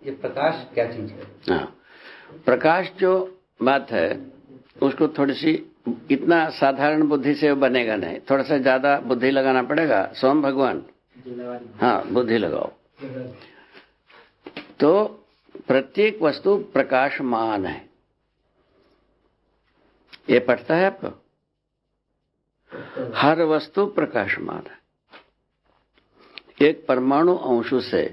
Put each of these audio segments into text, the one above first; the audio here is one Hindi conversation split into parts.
ये प्रकाश क्या चीज है? हाँ, प्रकाश जो बात है उसको थोड़ी सी इतना साधारण बुद्धि से बनेगा नहीं, थोड़ा सा ज्यादा बुद्धि लगाना पड़ेगा। सोम भगवान, हाँ बुद्धि लगाओ। तो प्रत्येक वस्तु प्रकाशमान है, ये पढ़ता है आपको? हर वस्तु प्रकाशमान है। एक परमाणु अंशु से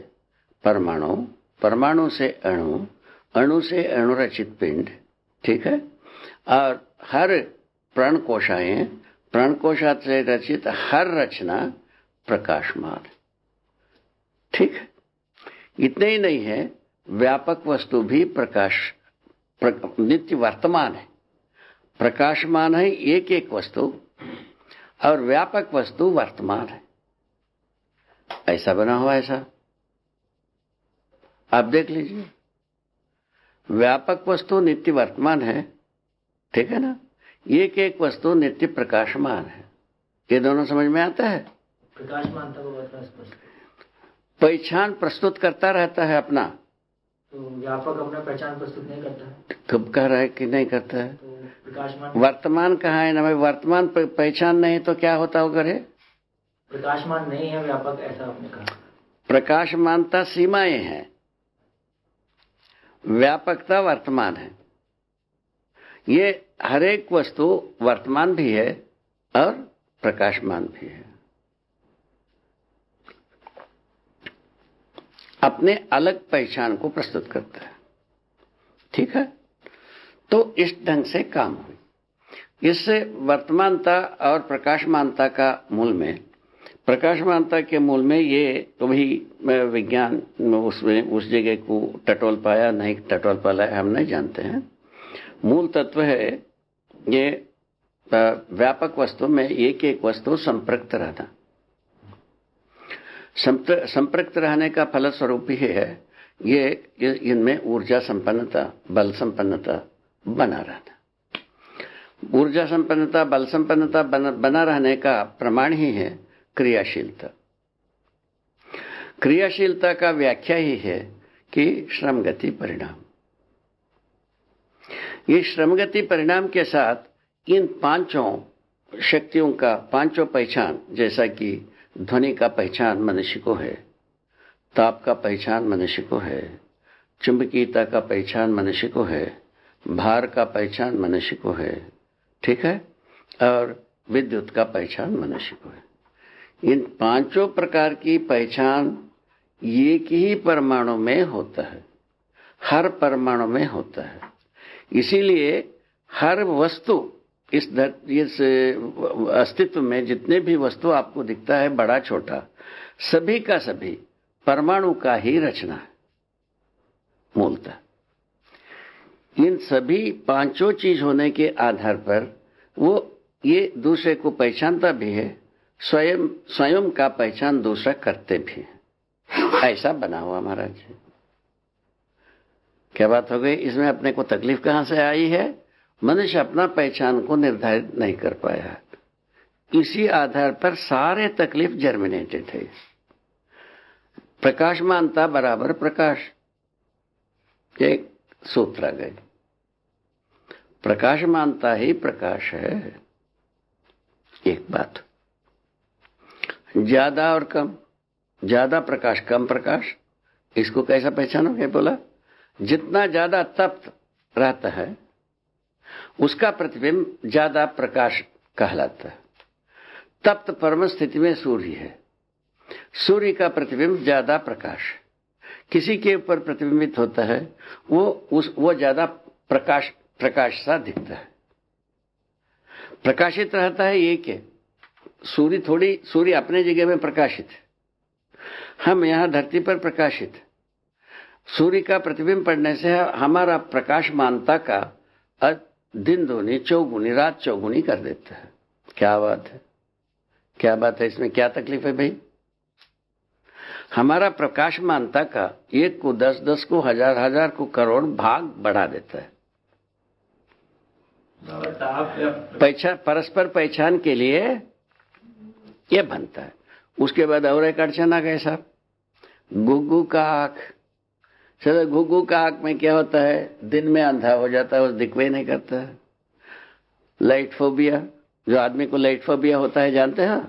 परमाणु, परमाणु से अणु, अणु से अणुरचित पिंड, ठीक है, और हर प्राणकोशाएं, प्राणकोशा से रचित हर रचना प्रकाशमान, ठीक है। इतने ही नहीं है, व्यापक वस्तु भी नित्य वर्तमान है, प्रकाशमान है एक एक वस्तु, और व्यापक वस्तु वर्तमान है। ऐसा बना हुआ, ऐसा आप देख लीजिए। व्यापक वस्तु नित्य वर्तमान है, ठीक है ना, एक एक वस्तु नित्य प्रकाशमान है। ये दोनों समझ में आता है? प्रकाशमान पहचान प्रस्तुत करता रहता है अपना, तो व्यापक अपना पहचान प्रस्तुत नहीं करता है। कब कह रहा है कि नहीं करता है? तो प्रकाशमान वर्तमान कहाँ है ना भाई? वर्तमान पहचान नहीं तो क्या होता होगा रे? प्रकाशमान नहीं है व्यापक, ऐसा आपने कहा। प्रकाशमानता सीमाएं हैं, व्यापकता वर्तमान है। ये हर एक वस्तु वर्तमान भी है और प्रकाशमान भी है, अपने अलग पहचान को प्रस्तुत करता है, ठीक है। तो इस ढंग से काम हुई। इससे वर्तमानता और प्रकाशमानता का मूल में, प्रकाशमानता के मूल में ये कभी विज्ञान उसमें उस जगह को टटोल पाया नहीं टटोल पाया हम नहीं जानते हैं। मूल तत्व है ये व्यापक वस्तु में एक एक वस्तु संपृक्त रहना। संपृक्त रहने का फलस्वरूप ही है ये इनमें ऊर्जा संपन्नता, बल संपन्नता बना रहना। ऊर्जा संपन्नता, बल संपन्नता बना रहने का प्रमाण ही है क्रियाशीलता। क्रियाशीलता का व्याख्या ही है कि श्रमगति परिणाम। ये श्रमगति परिणाम के साथ इन पांचों शक्तियों का पांचों पहचान, जैसा कि ध्वनि का पहचान मनुष्य को है, ताप का पहचान मनुष्य को है, चुंबकीयता का पहचान मनुष्य को है, भार का पहचान मनुष्य को है, ठीक है, और विद्युत का पहचान मनुष्य को है। इन पांचों प्रकार की पहचान एक ही परमाणु में होता है, हर परमाणु में होता है। इसीलिए हर वस्तु इस अस्तित्व में जितने भी वस्तु आपको दिखता है, बड़ा छोटा, सभी का सभी परमाणु का ही रचना है मूलतः। इन सभी पांचों चीज होने के आधार पर वो ये दूसरे को पहचानता भी है, स्वयं का पहचान दूसरा करते भी है। ऐसा बना हुआ महाराज। क्या बात हो गई? इसमें अपने को तकलीफ कहां से आई है? मनुष्य अपना पहचान को निर्धारित नहीं कर पाया, इसी आधार पर सारे तकलीफ जर्मिनेटेड है। प्रकाशमानता बराबर प्रकाश, एक सूत्र आ गई। प्रकाशमानता ही प्रकाश है। एक बात, ज्यादा और कम, ज्यादा प्रकाश कम प्रकाश, इसको कैसा पहचानोगे? बोला जितना ज्यादा तप्त रहता है उसका प्रतिबिंब ज्यादा प्रकाश कहलाता है। तप्त परम स्थिति में सूर्य है, सूर्य का प्रतिबिंब ज्यादा प्रकाश किसी के ऊपर प्रतिबिंबित होता है, वो ज्यादा प्रकाश सा दिखता है, प्रकाशित रहता है। एक है सूर्य अपने जगह में प्रकाशित है, हम यहां धरती पर प्रकाशित। सूर्य का प्रतिबिंब पड़ने से हमारा प्रकाशमानता का दिन दूनी चौगुनी रात चौगुनी कर देता है। क्या बात है, क्या बात है? इसमें क्या तकलीफ है भाई? हमारा प्रकाशमानता का एक को 10, 10 को 1000, 1000 को करोड़ भाग बढ़ा देता है। पहचान, परस्पर पहचान के लिए यह बनता है। उसके बाद और एक अड़चन आ गए साहब, गुग्गू का आंख चलो घुघू का आंख में क्या होता है, दिन में अंधा हो जाता है, उस दिखवे नहीं करता है। लाइट फोबिया, जो आदमी को लाइट फोबिया होता है जानते हैं,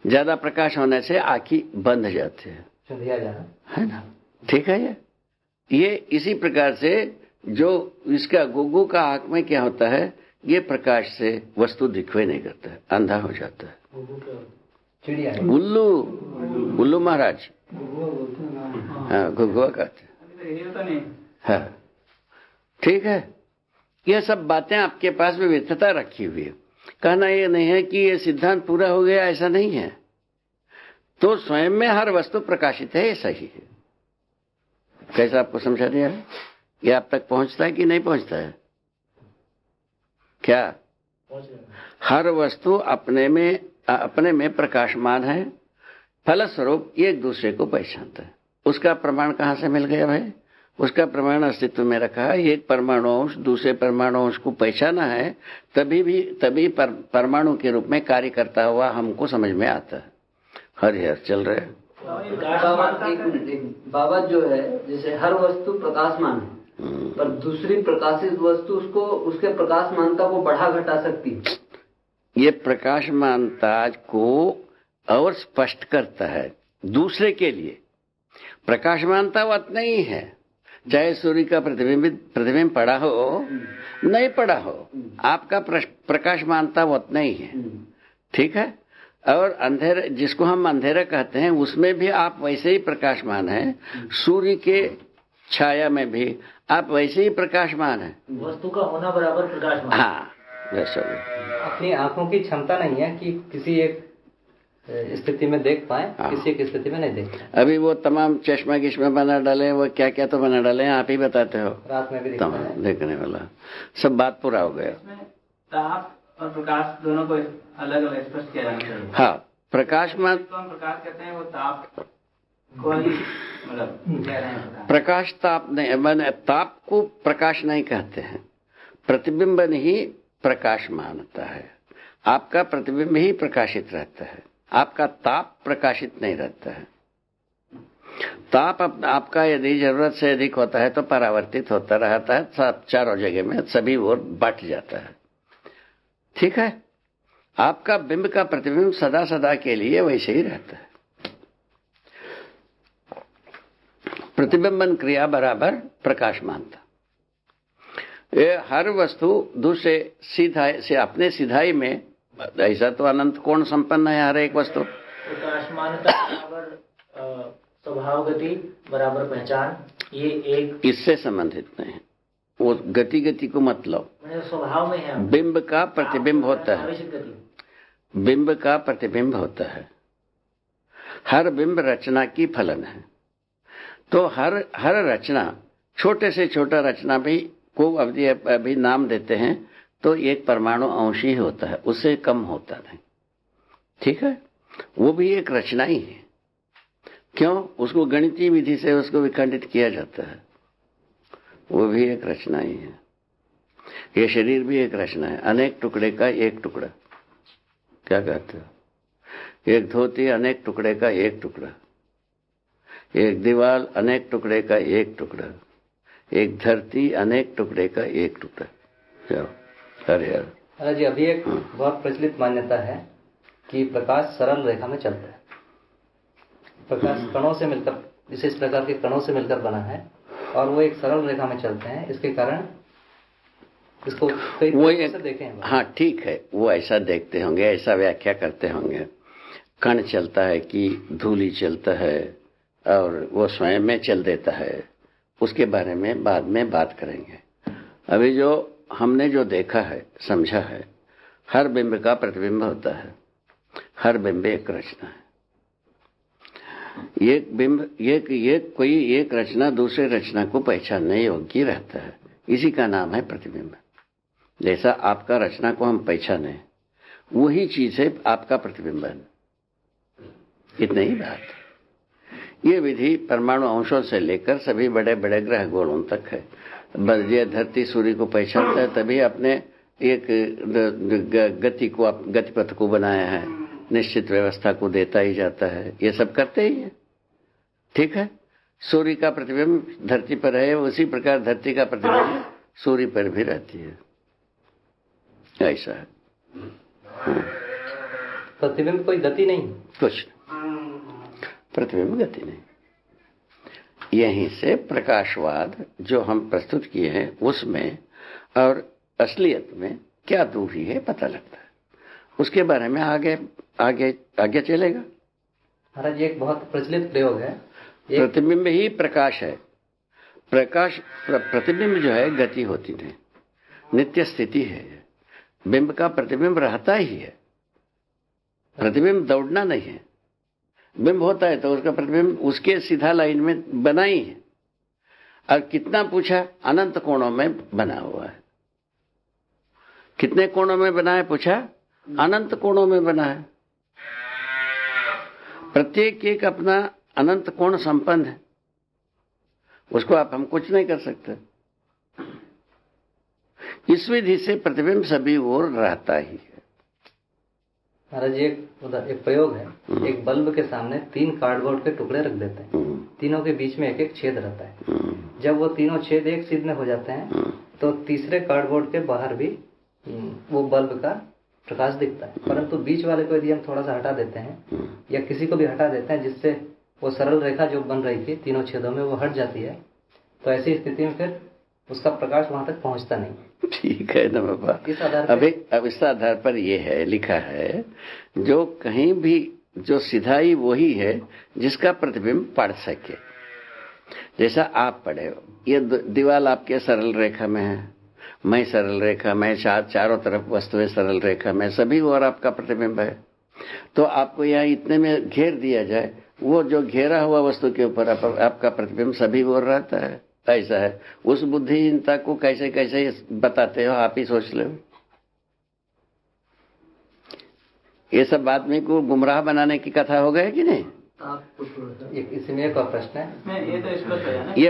ज्यादा प्रकाश होने से आंखें बंद जाती है ना, ठीक है। ये इसी प्रकार से जो इसका घुघू का आंख में क्या होता है, ये प्रकाश से वस्तु दिखवे नहीं करता है, अंधा हो जाता है। चिड़िया, उल्लू, उल्लू महाराज, हाँ घुघुआ कहते हैं, हाँ ठीक है। ये सब बातें आपके पास विविधता रखी हुई है। कहना ये नहीं है कि ये सिद्धांत पूरा हो गया, ऐसा नहीं है। तो स्वयं में हर वस्तु प्रकाशित है, ये सही है। कैसा आपको समझा दिया है? ये आप तक पहुंचता है कि नहीं पहुंचता है? क्या हर वस्तु अपने में प्रकाशमान है, फलस्वरूप एक दूसरे को पहचानता है। उसका प्रमाण कहां से मिल गया भाई? उसका प्रमाण अस्तित्व में रखा है। एक परमाणु अंश दूसरे परमाणु अंश को पहचाना है, तभी परमाणु के रूप में कार्य करता हुआ हमको समझ में आता है। हर चल रहे हैं बाबा जो है, जैसे हर वस्तु प्रकाशमान है, पर दूसरी प्रकाशित वस्तु उसके प्रकाशमानता को बढ़ा घटा सकती है। ये प्रकाशमानता को और स्पष्ट करता है दूसरे के लिए। प्रकाशमानता वत नहीं है, चाहे सूर्य का प्रतिबिंब पड़ा हो नहीं पड़ा हो, आपका प्रकाशमानता वत नहीं है, ठीक है। और अंधेरे, जिसको हम अंधेरा कहते हैं, उसमें भी आप वैसे ही प्रकाशमान हैं। सूर्य के छाया में भी आप वैसे ही प्रकाशमान हैं। वस्तु का होना बराबर प्रकाशमान। हाँ, वैसा अपनी आंखों की क्षमता नहीं है कि किसी एक स्थिति में देख पाए, किसी एक स्थिति में नहीं देख पाए। अभी वो तमाम चश्मा किश्मा बना डाले, वो क्या क्या तो बना डाले, आप ही बताते हो। रात में भी देखने वाला सब बात पूरा हो गया। ताप और प्रकाश दोनों को अलग अलग स्पष्ट किया जाना चाहिए। हाँ, प्रकाशमान, हम प्रकाश कहते हैं, वो ताप को ही मतलब कह रहे हैं। प्रकाश ताप नहीं, मैंने ताप को प्रकाश नहीं कहते हैं। प्रतिबिंबन ही प्रकाश मानता है। आपका प्रतिबिंब ही प्रकाशित रहता है, आपका ताप प्रकाशित नहीं रहता है। ताप आपका यदि जरूरत से अधिक होता है तो परावर्तित होता रहता है, सब चारों जगह में सभी ओर बट जाता है, ठीक है। आपका बिंब का प्रतिबिंब सदा सदा के लिए वैसे ही रहता है। प्रतिबिंबन क्रिया बराबर प्रकाशमानता। ये हर वस्तु दूसरे सीधाई से अपने सीधाई में, ऐसा तो अनंत कोण संपन्न है हर एक वस्तु। प्रकाशमानता बराबर स्वभाव गति बराबर पहचान, ये एक इससे संबंधित नहीं है। वो गति को मतलब स्वभाव में है। बिंब का प्रतिबिंब होता है, बिंब का प्रतिबिंब होता है। हर बिंब रचना की फलन है। तो हर रचना, छोटे से छोटा रचना भी को अभी नाम देते हैं तो एक परमाणु अंश ही होता है, उससे कम होता नहीं, ठीक है। वो भी एक रचना ही है। क्यों? उसको गणितीय विधि से उसको विखंडित किया जाता है, वो भी एक रचना ही है। ये शरीर भी एक रचना है, अनेक टुकड़े का एक टुकड़ा। क्या कहते हो? एक धोती अनेक टुकड़े का एक टुकड़ा, एक दीवार अनेक टुकड़े का एक टुकड़ा, एक धरती अनेक टुकड़े का एक टुकड़ा। जाओ अरे जी, अभी एक बहुत प्रचलित मान्यता है कि प्रकाश सरल रेखा में चलता है। प्रकाश कणों से मिलकर, विशेष प्रकार के कणों से मिलकर बना है और वो एक सरल रेखा में चलते हैं। इसके कारण इसको कई तरीके से देखे हैं। हाँ ठीक है, वो ऐसा देखते होंगे, ऐसा व्याख्या करते होंगे। कण चलता है कि धूलि चलता है और वो स्वयं में चल देता है, उसके बारे में बाद में बात करेंगे। अभी जो हमने जो देखा है, समझा है, हर बिंब का प्रतिबिंब होता है, हर बिंब एक रचना है। एक बिंब, कोई एक रचना दूसरे रचना को पहचानने योग्य रहता है, इसी का नाम है प्रतिबिंब। जैसा आपका रचना को हम पहचाने, वही चीज है आपका प्रतिबिंबन। इतनी ही बात। ये विधि परमाणु अंशों से लेकर सभी बड़े बड़े ग्रह गोलों तक है। ये धरती सूर्य को पहचानता है, तभी अपने एक गतिपथ को बनाया है, निश्चित व्यवस्था को देता ही जाता है। ये सब करते ही है, ठीक है। सूर्य का प्रतिबिंब धरती पर है, उसी प्रकार धरती का प्रतिबिंब सूर्य पर भी रहती है। ऐसा है। प्रतिबिंब कोई गति नहीं, कुछ प्रतिबिंब गति नहीं। यहीं से प्रकाशवाद जो हम प्रस्तुत किए हैं उसमें और असलियत में क्या दूरी है पता लगता है। उसके बारे में आगे आगे आगे चलेगा। महाराज एक बहुत प्रचलित प्रयोग है, प्रतिबिंब ही प्रकाश है। प्रकाश प्रतिबिंब जो है गति होती नहीं, नित्य स्थिति है। बिंब का प्रतिबिंब रहता ही है, प्रतिबिंब दौड़ना नहीं है। बिंब होता है तो उसका प्रतिबिंब उसके सीधा लाइन में बना ही है। और कितना पूछा, अनंत कोणों में बना हुआ है। कितने कोणों में बना है पूछा, अनंत कोणों में बना है। प्रत्येक एक अपना अनंत कोण संपन्न है, उसको हम कुछ नहीं कर सकते। इस विधि से प्रतिबिंब सभी ओर रहता ही है। महाराज एक प्रयोग है, एक बल्ब के सामने 3 कार्डबोर्ड के टुकड़े रख देते हैं, तीनों के बीच में एक एक छेद रहता है। जब वो तीनों छेद एक सीध हो जाते हैं तो तीसरे कार्डबोर्ड के बाहर भी वो बल्ब का प्रकाश दिखता है। परंतु बीच वाले को यदि हम थोड़ा सा हटा देते हैं या किसी को भी हटा देते हैं जिससे वो सरल रेखा जो बन रही थी तीनों छेदों में वो हट जाती है, तो ऐसी स्थिति में फिर उसका प्रकाश वहां तक पहुंचता नहीं। ठीक है ना बाबा। इस आधार अभी अब इस आधार पर ये है लिखा है, जो कहीं भी जो सिधाई वही है जिसका प्रतिबिंब पढ़ सके। जैसा आप पढ़े हो, ये दीवार आपके सरल रेखा में है, मैं सरल रेखा में, चारों तरफ वस्तुएं सरल रेखा में, सभी और आपका प्रतिबिंब है। तो आपको यहाँ इतने में घेर दिया जाए, वो जो घेरा हुआ वस्तु के ऊपर आपका प्रतिबिंब सभी ओर रहता है। ऐसा है। उस बुद्धिहीनता को कैसे कैसे बताते हो, आप ही सोच लो। ये सब आदमी को गुमराह बनाने की कथा हो गई कि नहीं? इसमें एक और प्रश्न है, ये तो स्पष्ट है ना, ये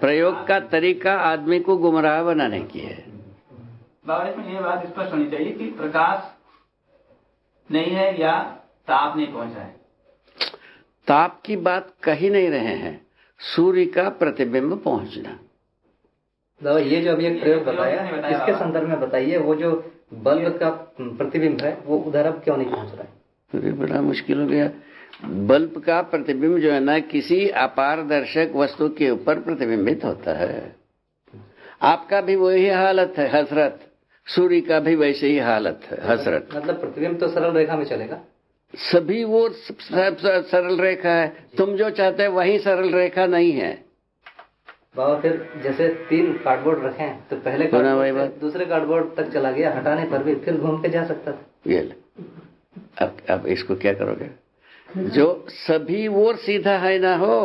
प्रयोग का तरीका आदमी को गुमराह बनाने की है। बाबा इसमें ये बात स्पष्ट होनी चाहिए कि प्रकाश नहीं है या ताप नहीं पहुंचा है। ताप की बात कही नहीं रहे हैं, सूर्य का प्रतिबिंब पहुंचना। दादा ये जो अभी एक प्रयोग बताया इसके संदर्भ में बताइए, वो जो बल्ब का प्रतिबिंब है वो उधर अब क्यों नहीं पहुंच रहा है? अरे बड़ा मुश्किल हो गया। बल्ब का प्रतिबिंब जो है ना किसी अपारदर्शक वस्तु के ऊपर प्रतिबिंबित होता है। आपका भी वही हालत है हसरत, सूर्य का भी वैसे ही हालत है हसरत। मतलब प्रतिबिंब तो सरल रेखा में चलेगा, सभी वो सरल रेखा है। तुम जो चाहते हैं वही सरल रेखा नहीं है बाबा। फिर जैसे 3 कार्डबोर्ड रखे हैं तो पहले कार्डबोर्ड से दूसरे कार्डबोर्ड तक चला गया, हटाने पर भी फिर घूम के जा सकता था। ये अब इसको क्या करोगे? जो सभी ओर सीधा है ना हो,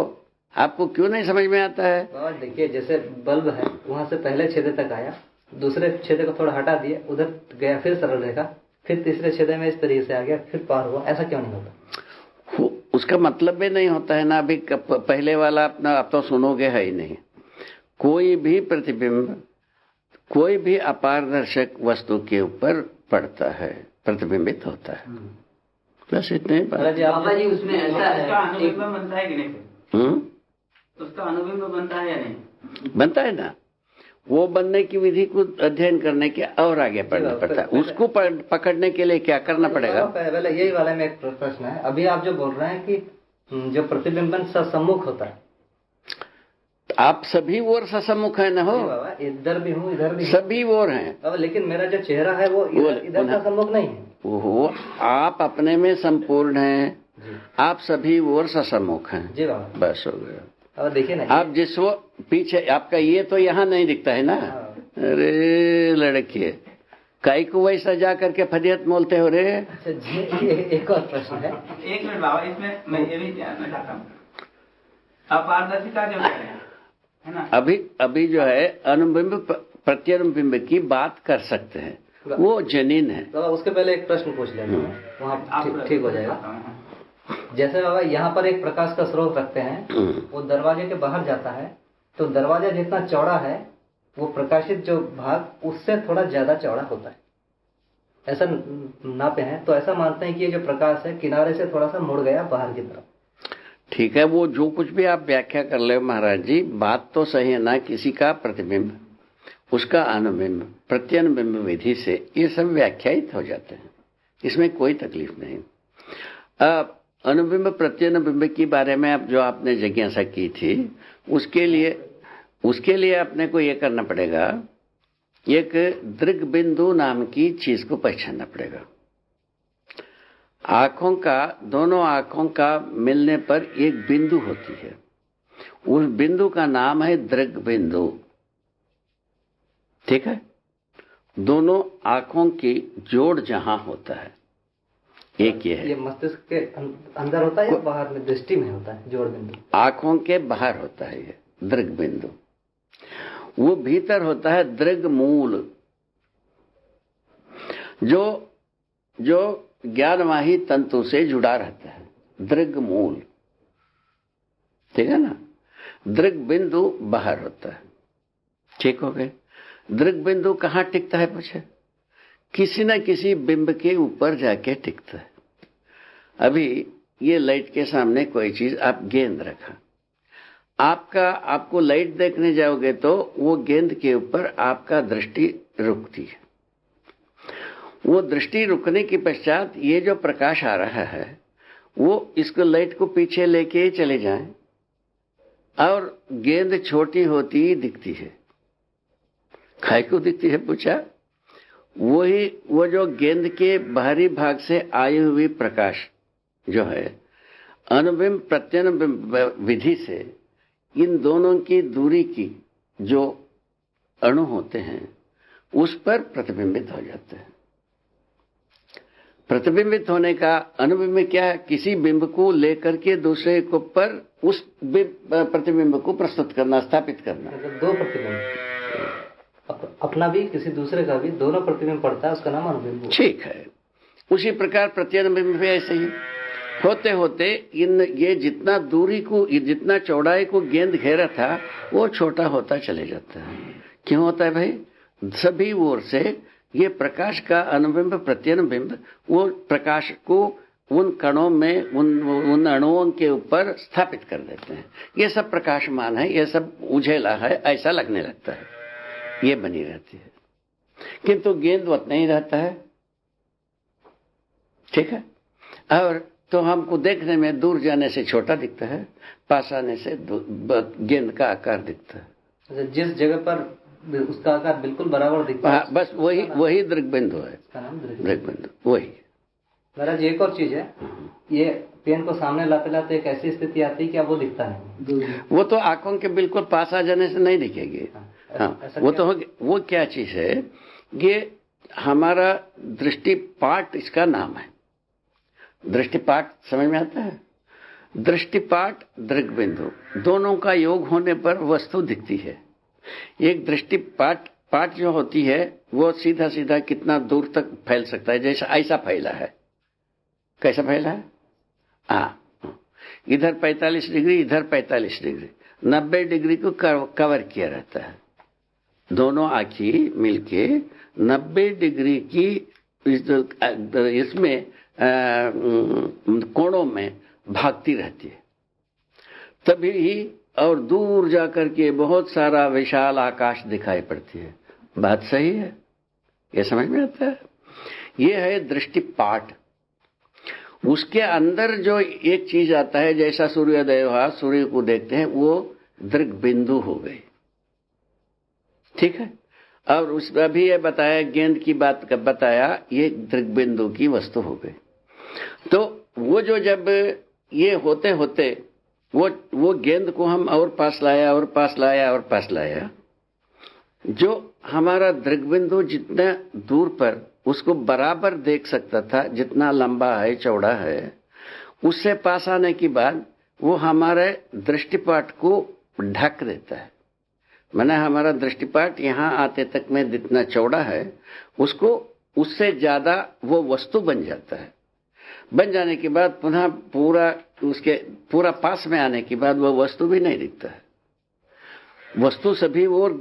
आपको क्यों नहीं समझ में आता है? बाबा देखिए, जैसे बल्ब है वहां से पहले छेदे तक आया, दूसरे छेदे को थोड़ा हटा दिया, उधर गया फिर सरल रेखा, फिर तीसरे छेदे में इस तरीके से आ गया, फिर पार हुआ। ऐसा क्यों नहीं होता? उसका मतलब भी नहीं होता है ना। अभी पहले वाला अपना आप तो सुनोगे है ही नहीं। कोई भी प्रतिबिंब कोई भी अपारदर्शक वस्तु के ऊपर पड़ता है, प्रतिबिंबित होता है। बस इतने बाबा जी उसमें ऐसा है, उसका अनुबिंब बनता है कि नहीं? उसका अनुबिंब बनता है या नहीं? बनता है ना। वो बनने की विधि को अध्ययन करने के और आगे पढ़ना पड़ता है। उसको पकड़ने के लिए क्या करना पड़ेगा? पहले यही वाले में एक प्रश्न है। अभी आप जो बोल रहे हैं कि जो प्रतिबिंबन ससम्मुख होता है, आप सभी ओर ससम्मुख है ना हो? इधर भी हूँ इधर भी सभी ओर हैं। अब लेकिन मेरा जो चेहरा है वो इधर ससम्मुख नहीं है। वो आप अपने में संपूर्ण हैं, आप सभी ओर ससम्मुख हैं। जी बाबा, बस हो गया। अब देखिए ना, आप जिस वो पीछे आपका ये तो यहाँ नहीं दिखता है ना। अरे लड़के काई को वैसा जा करके फदियत मोलते हो रे। अच्छा जी, एक और प्रश्न है। एक मिनट बाबा, इसमें मैं ये भी जानना चाहता हूँ, अपारदर्शिता जो कह रहे हैं है ना, अभी जो है अनुबिंब प्रत्यनुबिंब की बात कर सकते हैं, वो जनीन है। बाबा उसके पहले एक प्रश्न पूछ लेंगे, वहाँ ठीक हो जाएगा। जैसे बाबा यहाँ पर एक प्रकाश का स्रोत रखते हैं, वो दरवाजे के बाहर जाता है, तो दरवाजा जितना चौड़ा है वो प्रकाशित जो भाग उससे थोड़ा ज्यादा चौड़ा होता है, ऐसा नापे हैं। तो ऐसा मानते हैं कि ये जो प्रकाश है किनारे से थोड़ा सा मुड़ गया बाहर की तरफ। ठीक है, वो जो कुछ भी आप व्याख्या कर ले महाराज जी, बात तो सही है ना। किसी का प्रतिबिंब, उसका अनुबिंब, प्रत्यनुबिंब विधि से ये सब व्याख्यायित हो जाते हैं, इसमें कोई तकलीफ नहीं। अब अनुबिंब प्रत्यनुबिंब के बारे में अब जो आपने जिज्ञासा की थी, उसके लिए अपने को ये करना पड़ेगा, एक दृग बिंदु नाम की चीज को पहचानना पड़ेगा। आंखों का, दोनों आंखों का मिलने पर एक बिंदु होती है, उस बिंदु का नाम है दृग बिंदु। ठीक है, दोनों आंखों की जोड़ जहां होता है, एक ये है। ये मस्तिष्क के अंदर होता है या बाहर में, दृष्टि में होता है जोड़ बिंदु? आंखों के बाहर होता है ये दृग बिंदु। वो भीतर होता है दृग मूल, जो ज्ञानवाही तंतु से जुड़ा रहता है, दृग मूल। ठीक है ना। दृग बिंदु बाहर होता है। ठीक हो गए। दृग बिंदु कहां टिकता है पूछे? किसी न किसी बिंब के ऊपर जाके टिकता है। अभी ये लाइट के सामने कोई चीज, आप गेंद रखा, आपको लाइट देखने जाओगे तो वो गेंद के ऊपर आपका दृष्टि रुकती है। वो दृष्टि रुकने के पश्चात ये जो प्रकाश आ रहा है, वो इसको लाइट को पीछे लेके चले जाएं और गेंद छोटी होती ही दिखती है। काय को दिखती है पूछा? वो जो गेंद के बाहरी भाग से आई हुई प्रकाश जो है, अनुबिंब प्रत्यनुबिंब विधि से इन दोनों की दूरी की जो अणु होते हैं उस पर प्रतिबिंबित हो जाते हैं। प्रतिबिंबित होने का अनुबिंब क्या है? किसी बिंब को लेकर के दूसरे को पर उस प्रतिबिंब को प्रस्तुत करना, स्थापित करना। मतलब दो प्रतिबिंब, अपना भी किसी दूसरे का भी, दोनों प्रतिबिंब पड़ता है, उसका नाम अनुबिंब। ठीक है। उसी प्रकार प्रत्यनुबिंब भी ऐसे ही होते होते ये जितना दूरी को, जितना चौड़ाई को गेंद घेरा था, वो छोटा होता चले जाता है। क्यों होता है भाई? सभी ओर से ये प्रकाश का अनुबिंब प्रत्यनुबिंब वो प्रकाश को उन कणों में, उन अणुओं के ऊपर स्थापित कर देते हैं। ये सब प्रकाशमान है, ये सब उझेला है, ऐसा लगने लगता है, ये बनी रहती है। किंतु गेंद उतना ही रहता है। ठीक है। और तो हमको देखने में दूर जाने से छोटा दिखता है, पास आने से गेंद का आकार दिखता है। जिस जगह पर उसका आकार बिल्कुल बराबर दिखता है, बस वही दृग बिंदु है, दृग बिंदु वही। महाराज एक और चीज है, ये पेन को सामने लाते लाते एक ऐसी स्थिति आती है कि अब वो दिखता नहीं। वो तो आंखों के बिल्कुल पास आ जाने से नहीं दिखेगी। हाँ, वो तो वो क्या चीज है? ये हमारा दृष्टिपाट, इसका नाम है दृष्टिपाट। समझ में आता है? दृष्टिपाट दृग बिंदु दोनों का योग होने पर वस्तु दिखती है। एक दृष्टिपाट जो होती है वो सीधा सीधा कितना दूर तक फैल सकता है, जैसा ऐसा फैला है। कैसा फैला है? हाँ, इधर 45 डिग्री, इधर 45 डिग्री, 90 डिग्री को कवर किया रहता है। दोनों आंखें मिलके 90 डिग्री की इसमें कोणों में भागती रहती है। तभी ही और दूर जाकर के बहुत सारा विशाल आकाश दिखाई पड़ती है। बात सही है? ये समझ में आता है? ये है दृष्टिपाट। उसके अंदर जो एक चीज आता है, जैसा सूर्योदय हुआ, सूर्य को देखते हैं, वो दृग बिंदु हो गई। ठीक है। और उस अभी ये बताया, गेंद की बात बताया, ये दृग बिंदु की वस्तु हो गई। तो वो जो जब ये होते होते वो गेंद को हम और पास लाया और पास लाया और पास लाया, जो हमारा दृग बिंदु जितना दूर पर उसको बराबर देख सकता था, जितना लंबा है चौड़ा है, उससे पास आने के बाद वो हमारे दृष्टिपाट को ढक देता है। माने हमारा दृष्टिपाट यहाँ आते तक में जितना चौड़ा है, उसको उससे ज्यादा वो वस्तु बन जाता है। बन जाने के बाद पुनः पूरा पास में आने के बाद वो वस्तु भी नहीं दिखता है। वस्तु सभी और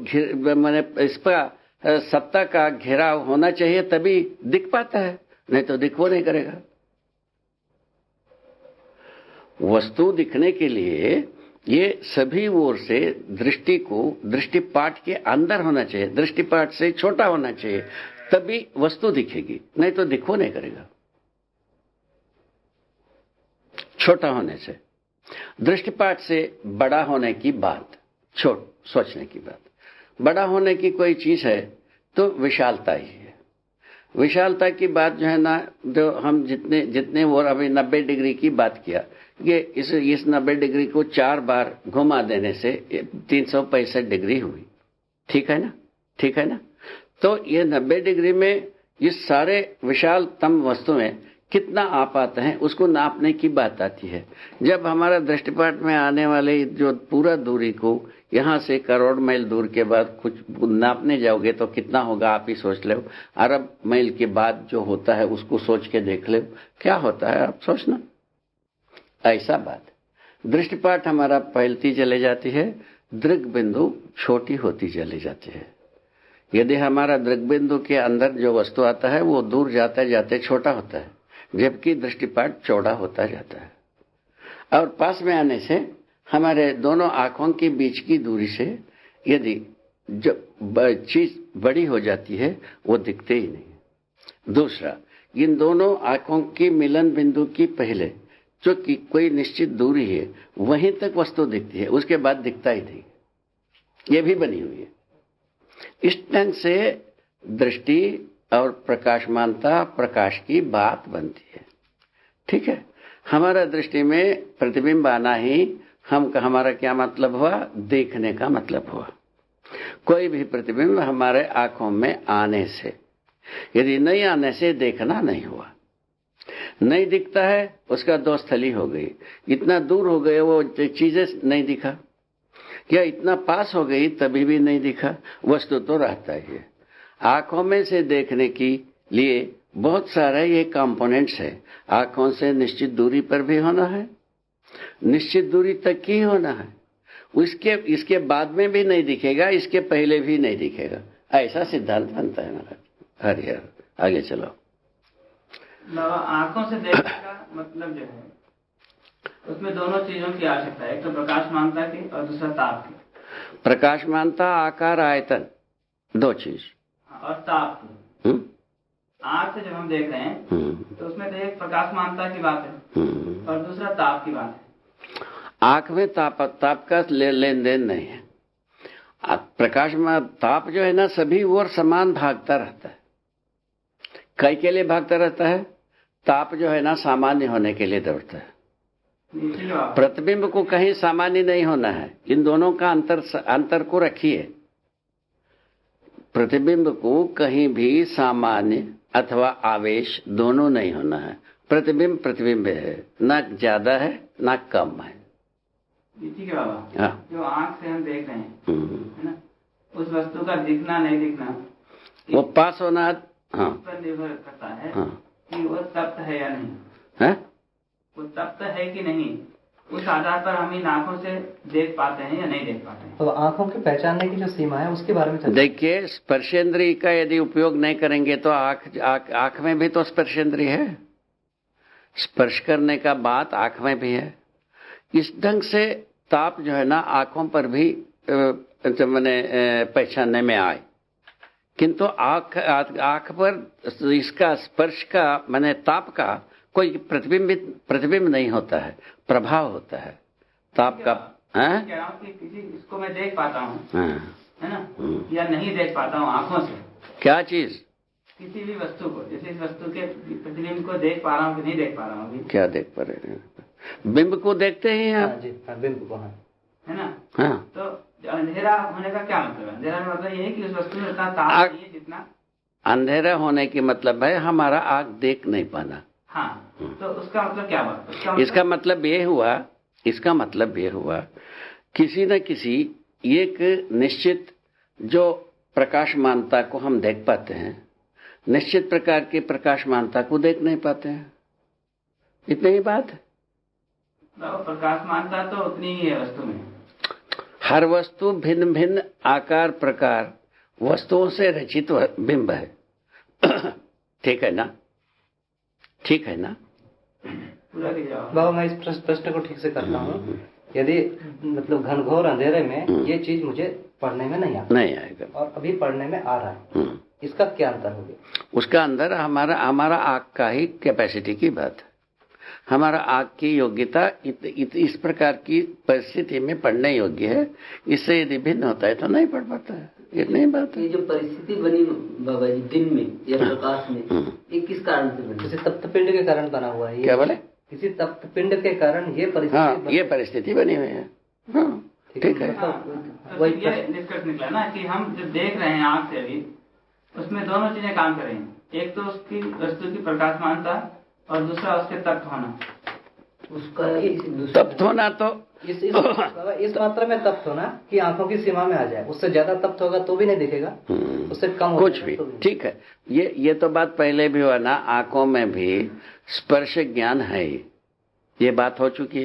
माने इसका सत्ता का घेराव होना चाहिए, तभी दिख पाता है, नहीं तो दिख वो नहीं करेगा। वस्तु दिखने के लिए ये सभी ओर से दृष्टि को दृष्टिपाट के अंदर होना चाहिए, दृष्टिपाट से छोटा होना चाहिए, तभी वस्तु दिखेगी, नहीं तो दिखो नहीं करेगा। छोटा होने से, दृष्टिपाट से बड़ा होने की बात, सोचने की बात, बड़ा होने की कोई चीज है तो विशालता ही है। विशालता की बात जो है ना, जो हम जितने और अभी 90 डिग्री की बात किया, ये इस 90 डिग्री को 4 बार घुमा देने से 365 डिग्री हुई। ठीक है ना, ठीक है ना। तो ये 90 डिग्री में ये सारे विशालतम वस्तुएं कितना आ पाते हैं उसको नापने की बात आती है। जब हमारा दृष्टिपाट में आने वाले जो पूरा दूरी को यहां से करोड़ मील दूर के बाद कुछ नापने जाओगे तो कितना होगा, आप ही सोच लो। अरब मील के बाद जो होता है उसको सोच के देख लो क्या होता है, आप सोचना। ऐसा बात दृष्टिपाट हमारा फैलती चले जाती है, दृग बिंदु छोटी होती चली जाती है। यदि हमारा दृग बिंदु के अंदर जो वस्तु आता है वो दूर जाते जाते छोटा होता है, जबकि दृष्टिपाट चौड़ा होता जाता है। और पास में आने से हमारे दोनों आंखों के बीच की दूरी से यदि जो चीज बड़ी हो जाती है वो दिखते ही नहीं। दूसरा, इन दोनों आंखों की मिलन बिंदु की पहले जो कि कोई निश्चित दूरी है वहीं तक वस्तु दिखती है, उसके बाद दिखता ही नहीं। ये भी बनी हुई है। इस ढंग से दृष्टि और प्रकाशमानता, प्रकाश की बात बनती है। ठीक है, हमारा दृष्टि में प्रतिबिंब आना ही हमारा क्या मतलब हुआ, देखने का मतलब हुआ। कोई भी प्रतिबिंब हमारे आंखों में आने से, यदि नहीं आने से देखना नहीं हुआ। नहीं दिखता है उसका दो स्थली हो गई, इतना दूर हो गए वो चीजें नहीं दिखा, या इतना पास हो गई तभी भी नहीं दिखा, वस्तु तो रहता ही है। आंखों में से देखने के लिए बहुत सारे ये कंपोनेंट्स है। आंखों से निश्चित दूरी पर भी होना है, निश्चित दूरी तक ही होना है, इसके बाद में भी नहीं दिखेगा, इसके पहले भी नहीं दिखेगा। ऐसा सिद्धांत बनता है महाराज। हरिहर आगे चलो। आंखों से देखने का मतलब जो है उसमें दोनों चीजों की आवश्यकता है, एक तो प्रकाशमानता की और दूसरा ताप की। प्रकाशमानता, आकार, आयतन, दो चीज, और ताप की। आंख से जब हम देख रहे हैं तो उसमें तो एक प्रकाशमानता की बात है और दूसरा ताप की बात है। आंख में ताप का लेन देन नहीं है। प्रकाशमान ताप जो है ना सभी ओर समान भागता रहता है। कई के लिए भागता रहता है, ताप जो है ना सामान्य होने के लिए दौड़ता है। प्रतिबिंब को कहीं सामान्य नहीं होना है। इन दोनों का अंतर को रखिए। प्रतिबिंब को कहीं भी सामान्य अथवा आवेश दोनों नहीं होना है। प्रतिबिंब है, ना ज्यादा है ना कम है। ठीक है बाबा। हाँ। जो आंख से हम देख रहे हैं है ना, उस वस्तु का दिखना नहीं दिखना वो पास होना, हाँ, पर निर्भर करता है। हाँ, कि वो तप्त है या नहीं है, वो तप्त है कि नहीं, उस आधार पर हम इन आंखों से देख पाते हैं या नहीं देख पाते हैं। तो आंखों के पहचानने की जो सीमा है उसके बारे में देखिए, स्पर्शेंद्रिय का यदि उपयोग नहीं करेंगे तो आंख में भी तो स्पर्शेंद्रिय है, स्पर्श करने का बात आंख में भी है। इस ढंग से ताप जो है ना आंखों पर भी मैंने पहचानने में आए, किंतु आंख पर इसका स्पर्श का मैंने ताप का कोई प्रतिबिंब नहीं होता है, प्रभाव होता है ताप का। कह रहा हूँ कि किसी इसको मैं देख पाता हूँ है ना, या नहीं देख पाता हूँ आंखों से। क्या चीज? किसी भी वस्तु को, जैसे इस वस्तु के प्रतिबिंब को देख पा रहा हूँ कि नहीं देख पा रहा हूँ। क्या देख पा रहे हैं? बिंब को देखते हैं आप? जी, बिंब को, है ना। हाँ, तो अंधेरा होने का क्या मतलब है? अंधेरा का मतलब ये है कि उस वस्तु में उतना ताप नहीं है जितना। अंधेरा होने की मतलब है हमारा आंख देख नहीं पाना। हाँ, तो उसका मतलब क्या हुआ? इसका मतलब ये हुआ किसी न किसी एक निश्चित जो प्रकाशमानता को हम देख पाते हैं, निश्चित प्रकार की प्रकाशमानता को देख नहीं पाते हैं। इतनी ही बात है। प्रकाशमानता तो उतनी ही है वस्तु में। हर वस्तु भिन्न भिन्न आकार प्रकार वस्तुओं से रचित बिंब है। ठीक है ना, ठीक है ना। पूरा दिख जाओ। बाबा मैं इस प्रश्न को ठीक से करता हूँ। यदि मतलब घनघोर अंधेरे में ये चीज मुझे पढ़ने में नहीं आएगा और अभी पढ़ने में आ रहा है, इसका क्या अंतर हो गया? उसका अंदर हमारा आँख का ही कैपेसिटी की बात है। हमारा आँख की योग्यता इस प्रकार की परिस्थिति में पढ़ने योग्य है। इससे यदि भिन्न होता है तो नहीं पढ़ पाता है। इतनी बात है। ये जो परिस्थिति बनी बाबा जी दिन में या प्रकाश में, ये किस कारण से बनी? किसी तप्त पिंड के कारण बना हुआ है। क्या बोले? किसी तप्त पिंड के कारण ये परिस्थिति। हाँ, ये परिस्थिति बनी हुई है। ठीक है। तो ये निष्कर्ष निकला ना कि हम जो देख रहे हैं आँख से अभी, उसमें दोनों चीजें काम कर रही हैं। एक तो उसकी वस्तु की प्रकाशमानता और दूसरा उसके तप्त होना। उसका तप्त होना तो इस मात्रा में तप्त होना कि आंखों की सीमा में आ जाए। उससे ज्यादा तप्त होगा तो भी नहीं दिखेगा, उससे कम कुछ भी। ठीक है, ये तो बात पहले भी हुआ ना। आंखों में भी स्पर्श ज्ञान है, ये बात हो चुकी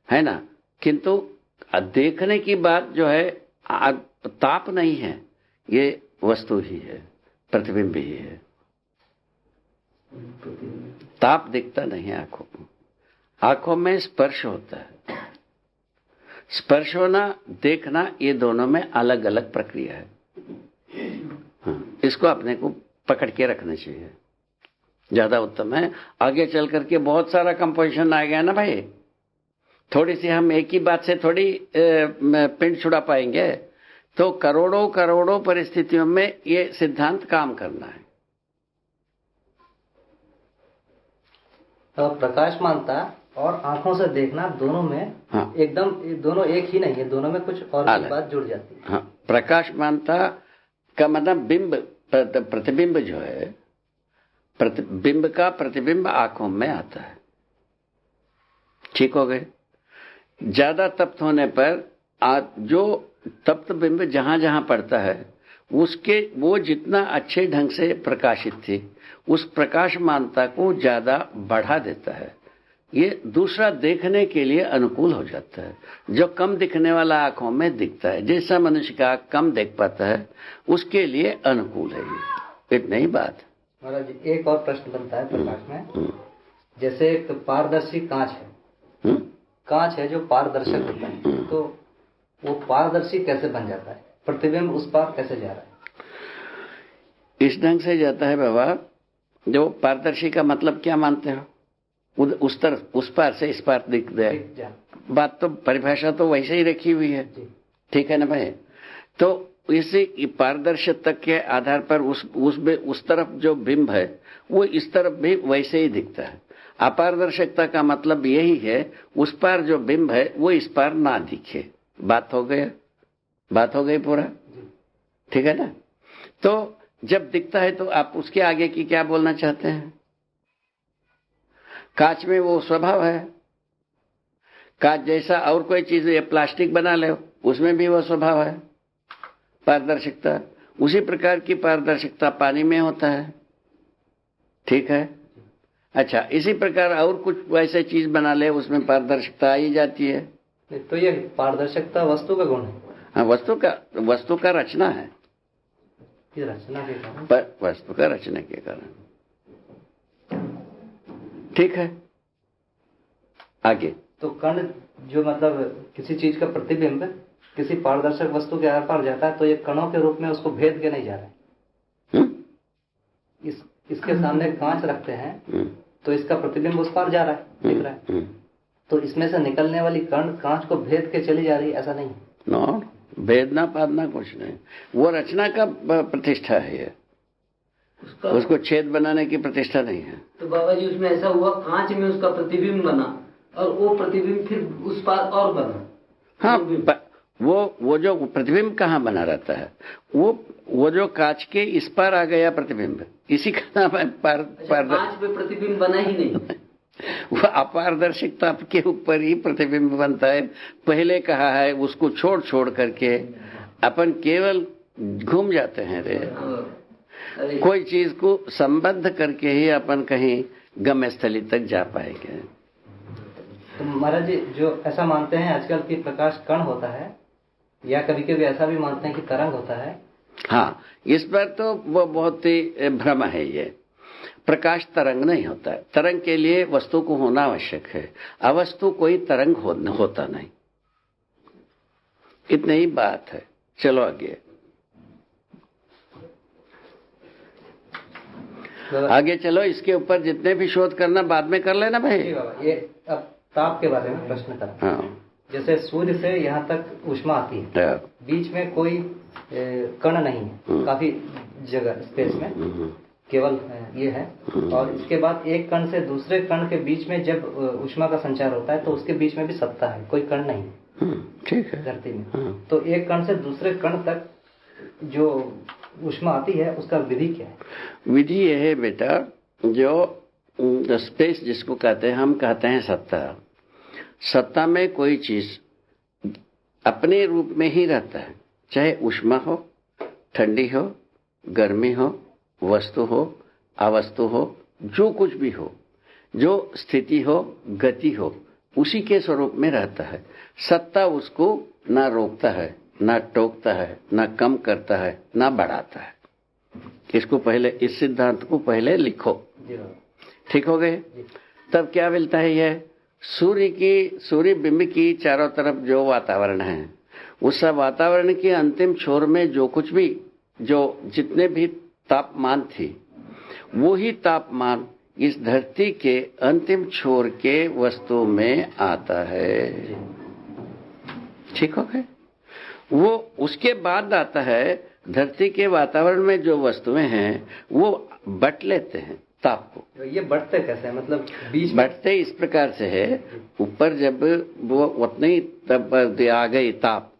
है ना। किंतु देखने की बात जो है, ताप नहीं है, ये वस्तु ही है, प्रतिबिंब ही है। ताप दिखता नहीं है आंखों में। आंखों में स्पर्श होता है। स्पर्श होना, देखना, ये दोनों में अलग अलग प्रक्रिया है। हाँ, इसको अपने को पकड़ के रखना चाहिए, ज्यादा उत्तम है। आगे चल करके बहुत सारा कंपोजिशन आ गया ना भाई। थोड़ी सी हम एक ही बात से थोड़ी पिंड छुड़ा पाएंगे। तो करोड़ों करोड़ों परिस्थितियों में ये सिद्धांत काम करना है। तो प्रकाशमानता और आंखों से देखना दोनों में एकदम दोनों एक ही नहीं है, दोनों में कुछ और बात जुड़ जाती है। हाँ, प्रकाशमानता का मतलब बिंब, प्रतिबिंब जो है, बिंब का प्रतिबिंब आंखों में आता है। ठीक हो गए। ज्यादा तप्त होने पर जो तप्त बिंब जहां जहां पड़ता है, उसके वो जितना अच्छे ढंग से प्रकाशित थी, उस प्रकाशमानता को ज्यादा बढ़ा देता है। ये दूसरा देखने के लिए अनुकूल हो जाता है। जो कम दिखने वाला आंखों में दिखता है, जैसा मनुष्य का कम देख पाता है, उसके लिए अनुकूल है ये। इतनी ही बात। महाराज जी, एक और प्रश्न बनता है प्रकाश में। जैसे एक पारदर्शी कांच है, कांच है जो पारदर्शक होता है, तो वो पारदर्शी कैसे बन जाता है? प्रतिबिंब उस पार कैसे जा रहा है? इस ढंग से जाता है बाबा। जो पारदर्शी का मतलब क्या मानते हो? उस तरफ, उस पार से इस पार दिख जाए। बात तो, परिभाषा तो वैसे ही रखी हुई है। ठीक है ना भाई। तो इसी पारदर्शिता के आधार पर उस तरफ जो बिंब है, वो इस तरफ भी वैसे ही दिखता है। अपारदर्शकता का मतलब यही है, उस पार जो बिंब है वो इस पार ना दिखे। बात हो गया, बात हो गई पूरा। ठीक है ना। तो जब दिखता है तो आप उसके आगे की क्या बोलना चाहते हैं? कांच में वो स्वभाव है। कांच जैसा और कोई चीज, ये प्लास्टिक बना ले, उसमें भी वो स्वभाव है, पारदर्शिकता। उसी प्रकार की पारदर्शिकता पानी में होता है। ठीक है। अच्छा, इसी प्रकार और कुछ वैसे चीज बना ले, उसमें पारदर्शिकता आ ही जाती है। तो ये पारदर्शिकता वस्तु का गुण है। हाँ, वस्तु का रचना है। ये रचना के कारण, वस्तु का रचना के कारण। ठीक है, आगे। तो कण जो मतलब किसी चीज का प्रतिबिंब किसी पारदर्शक वस्तु के आर पार जाता है, तो ये कणों के रूप में उसको भेद के नहीं जा रहा है। इसके सामने कांच रखते हैं, तो इसका प्रतिबिंब उस पार जा रहा है, दिख रहा है। तो इसमें से निकलने वाली कण कांच को भेद के चली जा रही है, ऐसा नहीं है। नो, भेदना पादना कुछ नहीं, वो रचना का प्रतिष्ठा है। ये उसको छेद बनाने की प्रतिष्ठा नहीं है। तो बाबा जी, उसमें ऐसा हुआ, कांच में उसका प्रतिबिंब बना और वो प्रतिबिंब फिर उस पार और बना। हाँ, वो जो प्रतिबिंब कहाँ बना रहता है, वो जो कांच के इस पार आ गया प्रतिबिंब, इसी का नाम है कांच पे प्रतिबिंब बना ही नहीं। वो अपारदर्शिकता के ऊपर ही प्रतिबिंब बनता है। पहले कहा है, उसको छोड़ करके अपन केवल घूम जाते हैं रे। कोई चीज को संबद्ध करके ही अपन कहीं गम्य स्थली तक जा पाएंगे। तो महाराज जी, जो ऐसा मानते हैं आजकल की प्रकाश कण होता है, या कभी कभी ऐसा भी मानते हैं कि तरंग होता है। हाँ, इस पर तो वो बहुत ही भ्रम है। ये प्रकाश तरंग नहीं होता है। तरंग के लिए वस्तु को होना आवश्यक है, अवस्तु कोई तरंग होता नहीं। इतनी ही बात है। चलो आगे आगे चलो। इसके ऊपर जितने भी शोध करना बाद में कर लेना भाई। ये अब ताप के बारे में प्रश्न था। हाँ। जैसे सूर्य से यहाँ तक ऊष्मा आती है, बीच में कोई कण नहीं है, काफी जगह स्पेस में केवल ये है, और इसके बाद एक कण से दूसरे कण के बीच में जब ऊष्मा का संचार होता है तो उसके बीच में भी सत्ता है, कोई कण नहीं। ठीक है। धरती में तो एक कण से दूसरे कण तक जो ऊष्मा आती है उसका विधि क्या है? विधि यह है बेटा, जो स्पेस जिसको कहते हैं, हम कहते हैं सत्ता। सत्ता में कोई चीज अपने रूप में ही रहता है, चाहे ऊष्मा हो, ठंडी हो, गर्मी हो, वस्तु हो, अवस्तु हो, जो कुछ भी हो, जो स्थिति हो, गति हो, उसी के स्वरूप में रहता है। सत्ता उसको ना रोकता है, ना टोकता है, ना कम करता है, ना बढ़ाता है। इसको पहले, इस सिद्धांत को पहले लिखो। ठीक हो गए? तब क्या मिलता है? यह सूर्य बिंब की चारों तरफ जो वातावरण है, उस वातावरण के अंतिम छोर में जो कुछ भी, जो जितने भी तापमान थी, वो ही तापमान इस धरती के अंतिम छोर के वस्तु में आता है। ठीक हो गए? वो उसके बाद आता है धरती के वातावरण में जो वस्तुएं हैं वो बट लेते हैं ताप को। तो ये बढ़ते कैसे है? मतलब बीच बढ़ते इस प्रकार से है, ऊपर जब वो उतनी तब आ गई ताप,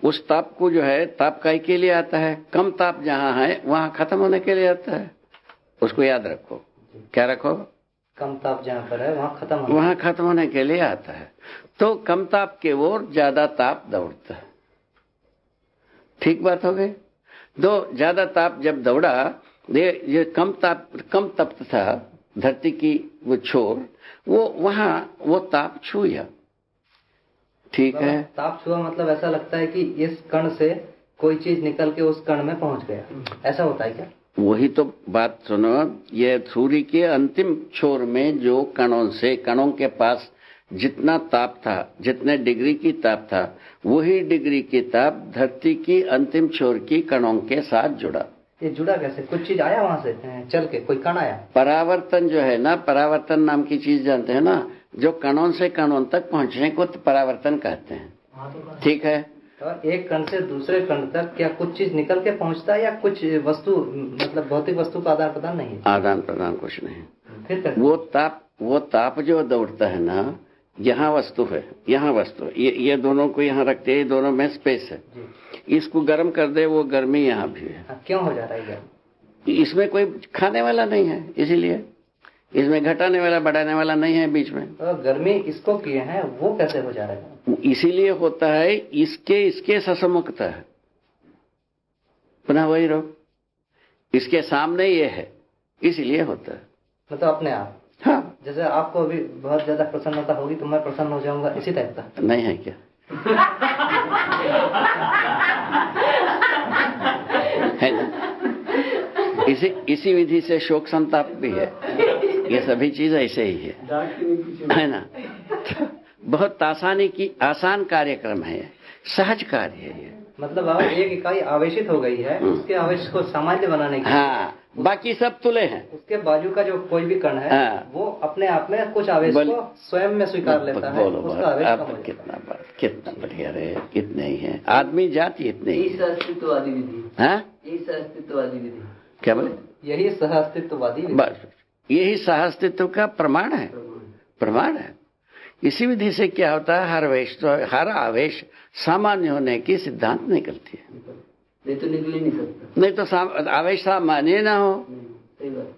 उस ताप को जो है, ताप काय के लिए आता है? कम ताप जहाँ है वहां खत्म होने के लिए आता है। उसको याद रखो। क्या रखो? कम ताप जहाँ पर है वहां खत्म होने के लिए आता है। तो कम ताप के ओर ज्यादा ताप दौड़ता है। ठीक बात हो गई? तो ज्यादा ताप जब दौड़ा, ये कम तप्त था धरती की वो छोर, वो वहां वो ताप छूया। ठीक है? ताप छुआ मतलब ऐसा लगता है कि इस कण से कोई चीज निकल के उस कण में पहुंच गया, ऐसा होता है क्या? वही तो बात सुनो। ये सूर्य के अंतिम छोर में जो कणों के पास जितना ताप था, जितने डिग्री की ताप था, वही डिग्री की ताप धरती की अंतिम छोर की कणों के साथ जुड़ा। ये जुड़ा कैसे? कुछ चीज आया वहां से चल के, कोई कण आया? परावर्तन जो है ना, परावर्तन नाम की चीज जानते हैं ना, जो कणों से कणों तक पहुंचने को तो परावर्तन कहते हैं। ठीक है? तो एक कण से दूसरे कण तक क्या कुछ चीज निकल के पहुंचता है, या कुछ वस्तु, मतलब भौतिक वस्तु का आदान प्रदान नहीं है? आदान प्रदान कुछ नहीं। फिर वो ताप जो दौड़ता है ना, यहाँ वस्तु है, यहाँ वस्तु, ये दोनों को यहाँ रखते हैं, दोनों में स्पेस है। इसको गर्म कर दे, वो गर्मी यहाँ भी है। क्यों हो जा रहा है गर्म? इसमें कोई खाने वाला नहीं है, इसीलिए। इसमें घटाने वाला बढ़ाने वाला नहीं है बीच में। तो गर्मी इसको किए हैं, वो कैसे हो जा रहा है? इसीलिए होता है, इसके ससमुखता है। पुनः वही रहो, इसके सामने ये है, इसलिए होता है। मतलब अपने आप? हाँ। जैसे आपको अभी बहुत ज्यादा प्रसन्नता होगी तो मैं प्रसन्न हो जाऊंगा, इसी टाइप का? नहीं है क्या? है ना? इसी विधि से शोक संताप भी है। ये सभी चीज ऐसे ही है ना? बहुत आसान कार्यक्रम है, सहज कार्य है ये। मतलब अब एक इकाई आवेशित हो गई है, उसके आवेश को सामान्य बनाने के लिए। हाँ, बाकी सब तुले हैं। उसके बाजू का जो कोई भी कण है, वो अपने आप में कुछ आवेश को स्वयं में स्वीकार लेता है, उसका आवेश कम हो जाता है। कितना बढ़िया रहे, कितने ही है आदमी जाति, इतने ही। अस्तित्ववादी विधि। हाँ, अस्तित्ववादी विधि क्या बोले? यही सह अस्तित्ववादी विधि। बस यही सह अस्तित्व का प्रमाण है। इसी विधि से क्या होता है, हर आवेश सामान्य होने की सिद्धांत निकलती है। नहीं तो निकल ही नहीं सकता। नहीं तो आवेश सामान्य ना हो, सही बात।